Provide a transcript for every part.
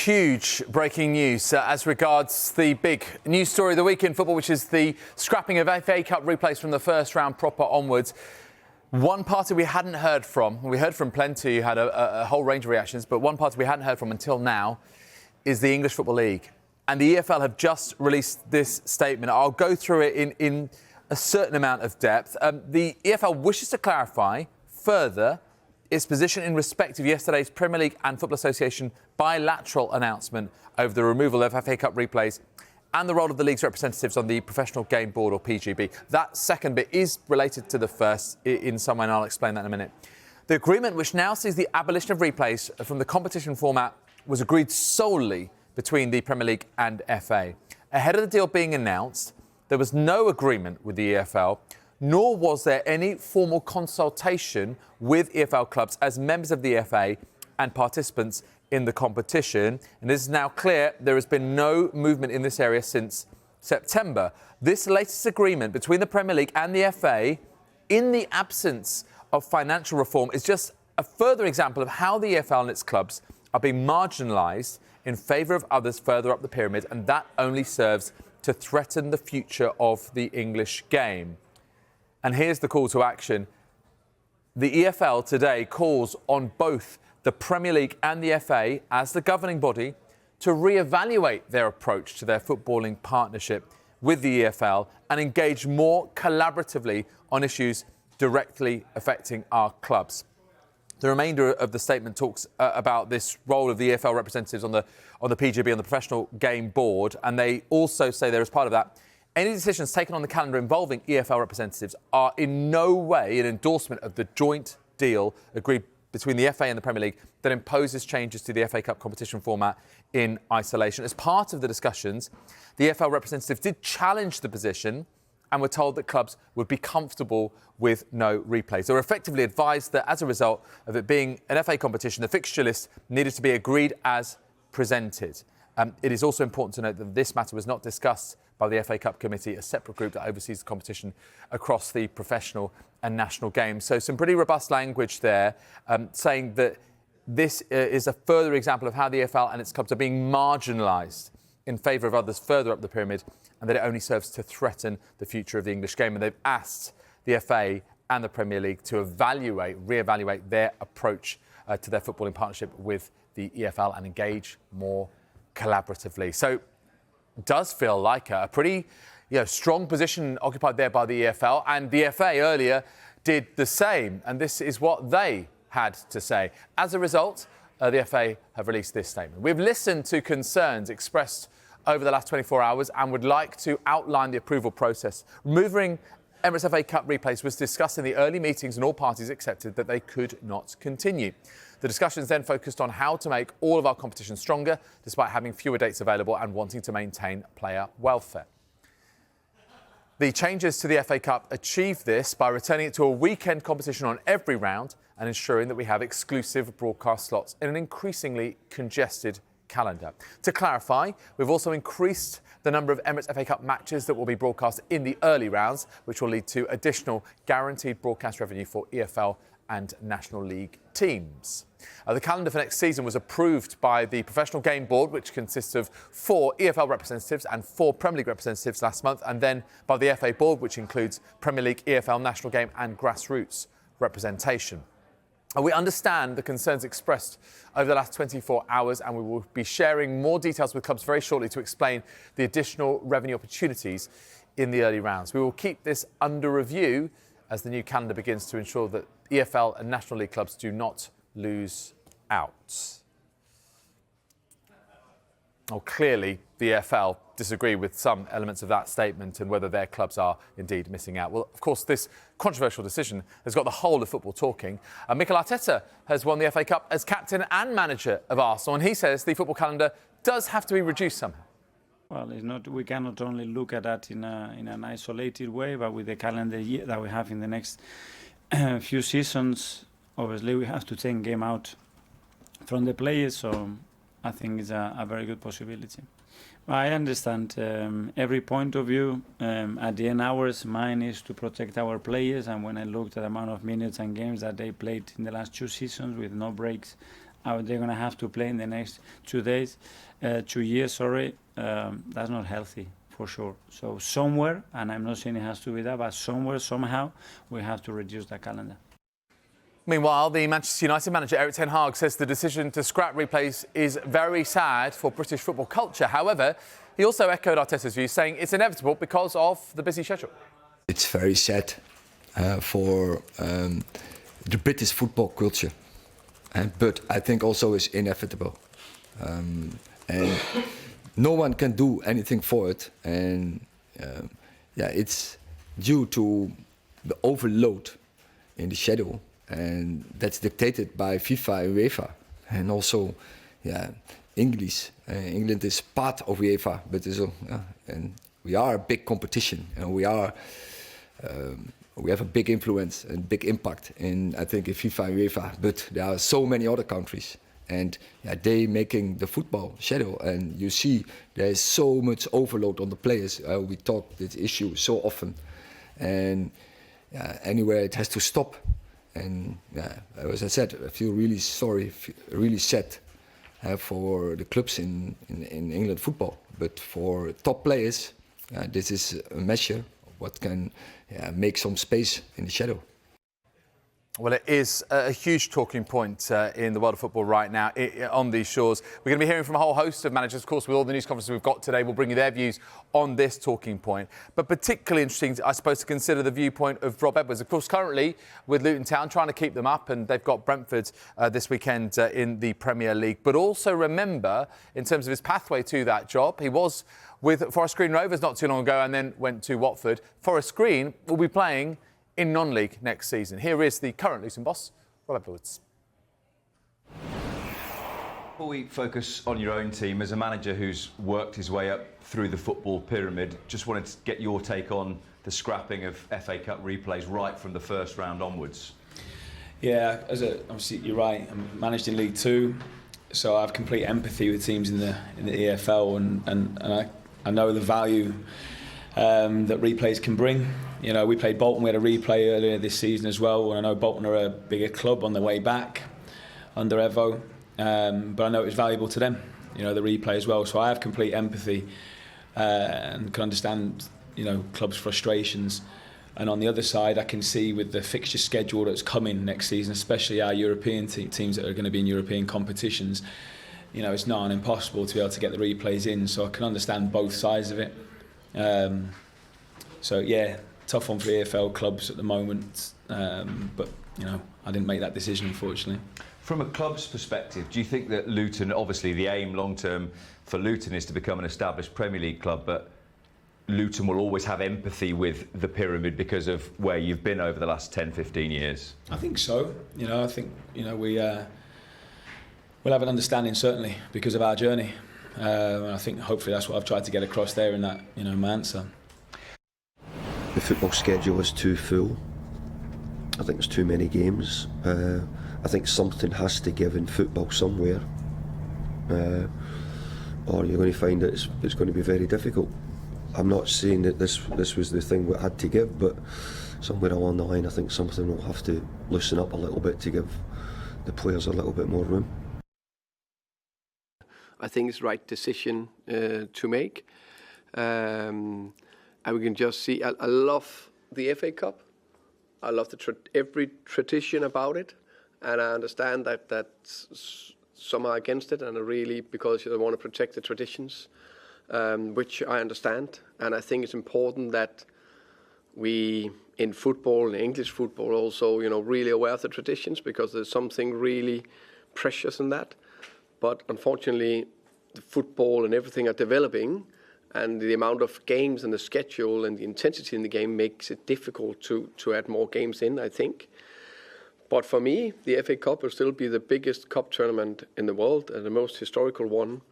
huge breaking news as regards the big news story of the week in football, which is the scrapping of FA Cup replays from the first round proper onwards. One party we hadn't heard from, we heard from plenty who had a whole range of reactions, but one party we hadn't heard from until now is the English Football League. And the EFL have just released this statement. I'll go through it in a certain amount of depth. The EFL wishes to clarify further its position in respect of yesterday's Premier League and Football Association bilateral announcement over the removal of FA Cup replays and the role of the league's representatives on the Professional Game Board, or PGB. That second bit is related to the first in some way, and I'll explain that in a minute. The agreement, which now sees the abolition of replays from the competition format, was agreed solely between the Premier League and FA. Ahead of the deal being announced, there was no agreement with the EFL, nor was there any formal consultation with EFL clubs as members of the FA and participants in the competition. And it is now clear there has been no movement in this area since September. This latest agreement between the Premier League and the FA, in the absence of financial reform, is just a further example of how the EFL and its clubs are being marginalised in favour of others further up the pyramid, and that only serves to threaten the future of the English game. And here's the call to action. The EFL today calls on both the Premier League and the FA, as the governing body, to re-evaluate their approach to their footballing partnership with the EFL and engage more collaboratively on issues directly affecting our clubs. The remainder of the statement talks about this role of the EFL representatives on the PGB, on the Professional Game Board, and they also say there, as part of that, any decisions taken on the calendar involving EFL representatives are in no way an endorsement of the joint deal agreed between the FA and the Premier League that imposes changes to the FA Cup competition format in isolation. As part of the discussions, the EFL representatives did challenge the position and were told that clubs would be comfortable with no replays. They were effectively advised that as a result of it being an FA competition, the fixture list needed to be agreed as presented. It is also important to note that this matter was not discussed by the FA Cup Committee, a separate group that oversees the competition across the professional and national games. So some pretty robust language there, saying that this is a further example of how the EFL and its clubs are being marginalised in favour of others further up the pyramid, and that it only serves to threaten the future of the English game. And they've asked the FA and the Premier League to re-evaluate their approach to their footballing partnership with the EFL and engage more collaboratively. So it does feel like a pretty strong position occupied there by the EFL, and the FA earlier did the same, and this is what they had to say. As a result, the FA have released this statement. We've listened to concerns expressed over the last 24 hours and would like to outline the approval process. Removing Emirates FA Cup replays was discussed in the early meetings, and all parties accepted that they could not continue. The discussions then focused on how to make all of our competitions stronger, despite having fewer dates available and wanting to maintain player welfare. The changes to the FA Cup achieve this by returning it to a weekend competition on every round and ensuring that we have exclusive broadcast slots in an increasingly congested calendar. To clarify, we've also increased the number of Emirates FA Cup matches that will be broadcast in the early rounds, which will lead to additional guaranteed broadcast revenue for EFL and National League teams. The calendar for next season was approved by the Professional Game Board, which consists of 4 EFL representatives and 4 Premier League representatives last month, and then by the FA Board, which includes Premier League, EFL, National Game and grassroots representation. We understand the concerns expressed over the last 24 hours, and we will be sharing more details with clubs very shortly to explain the additional revenue opportunities in the early rounds. We will keep this under review as the new calendar begins to ensure that EFL and National League clubs do not lose out. Clearly, the EFL disagree with some elements of that statement and whether their clubs are indeed missing out. Well, of course, this controversial decision has got the whole of football talking. Mikel Arteta has won the FA Cup as captain and manager of Arsenal, and he says the football calendar does have to be reduced somehow. Well, it's not. We cannot only look at that in an isolated way, but with the calendar year that we have in the next few seasons, obviously we have to take game out from the players. So I think it's a very good possibility. I understand every point of view. At the end, mine is to protect our players. And when I looked at the amount of minutes and games that they played in the last 2 seasons with no breaks, they're going to have to play in the next 2 days, 2 years, sorry, that's not healthy for sure. So somewhere, and I'm not saying it has to be that, but somewhere, somehow, we have to reduce the calendar. Meanwhile, the Manchester United manager Erik ten Hag says the decision to scrap replays is very sad for British football culture. However, he also echoed Arteta's views, saying it's inevitable because of the busy schedule. It's very sad for the British football culture, but I think also it's inevitable. And no one can do anything for it. And it's due to the overload in the schedule. And that's dictated by FIFA and UEFA, and also, English. England is part of UEFA, but and we are a big competition, and we have a big influence and big impact in, I think, in FIFA and UEFA. But there are so many other countries, and they making the football schedule, and you see there is so much overload on the players. We talk this issue so often, and anywhere it has to stop. And as I said, I feel really sorry, really sad for the clubs in England football. But for top players, this is a measure of what can make some space in the shadow. Well, it is a huge talking point in the world of football right now on these shores. We're going to be hearing from a whole host of managers, of course, with all the news conferences we've got today. We'll bring you their views on this talking point. But particularly interesting, I suppose, to consider the viewpoint of Rob Edwards. Of course, currently with Luton Town, trying to keep them up, and they've got Brentford this weekend in the Premier League. But also remember, in terms of his pathway to that job, he was with Forest Green Rovers not too long ago and then went to Watford. Forest Green will be playing in non-league next season. Here is the current Luton boss, Rob Edwards. Before we focus on your own team, as a manager who's worked his way up through the football pyramid, just wanted to get your take on the scrapping of FA Cup replays right from the first round onwards. Yeah, obviously you're right. I'm managed in League Two, so I have complete empathy with teams in the EFL, and I know the value that replays can bring. You know, we played Bolton, we had a replay earlier this season as well, and I know Bolton are a bigger club on their way back under Evo, but I know it was valuable to them, you know, the replay as well. So I have complete empathy and can understand, you know, clubs' frustrations. And on the other side, I can see with the fixture schedule that's coming next season, especially our European teams that are going to be in European competitions, you know, it's not impossible to be able to get the replays in. So I can understand both sides of it. So yeah, tough one for the EFL clubs at the moment, but you know, I didn't make that decision, unfortunately. From a club's perspective, do you think that Luton, obviously the aim long term for Luton is to become an established Premier League club, but Luton will always have empathy with the pyramid because of where you've been over the last 10, 15 years? I think so. You know, I think, you know, we'll have an understanding, certainly, because of our journey. And I think hopefully that's what I've tried to get across there in that, you know, my answer. The football schedule is too full. I think there's too many games. I think something has to give in football somewhere, or you're going to find that it's going to be very difficult. I'm not saying that this was the thing that had to give, but somewhere along the line I think something will have to loosen up a little bit to give the players a little bit more room. I think it's the right decision to make. And we can just see, I love the FA Cup. I love every tradition about it. And I understand that some are against it, and are really because they want to protect the traditions, which I understand. And I think it's important that we, in football, in English football also, you know, really aware of the traditions, because there's something really precious in that. But unfortunately, the football and everything are developing, and the amount of games and the schedule and the intensity in the game makes it difficult to add more games in, I think. But for me, the FA Cup will still be the biggest cup tournament in the world and the most historical one.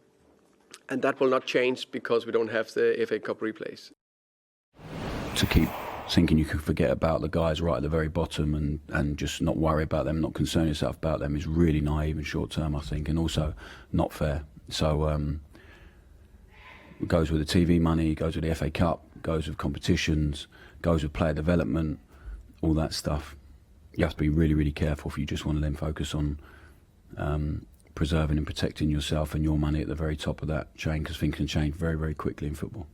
And that will not change because we don't have the FA Cup replays. To keep thinking you could forget about the guys right at the very bottom and just not worry about them, not concern yourself about them, is really naive and short term, I think, and also not fair. So it goes with the TV money, goes with the FA Cup, goes with competitions, goes with player development, all that stuff. You have to be really, really careful if you just want to then focus on preserving and protecting yourself and your money at the very top of that chain, because things can change very, very quickly in football.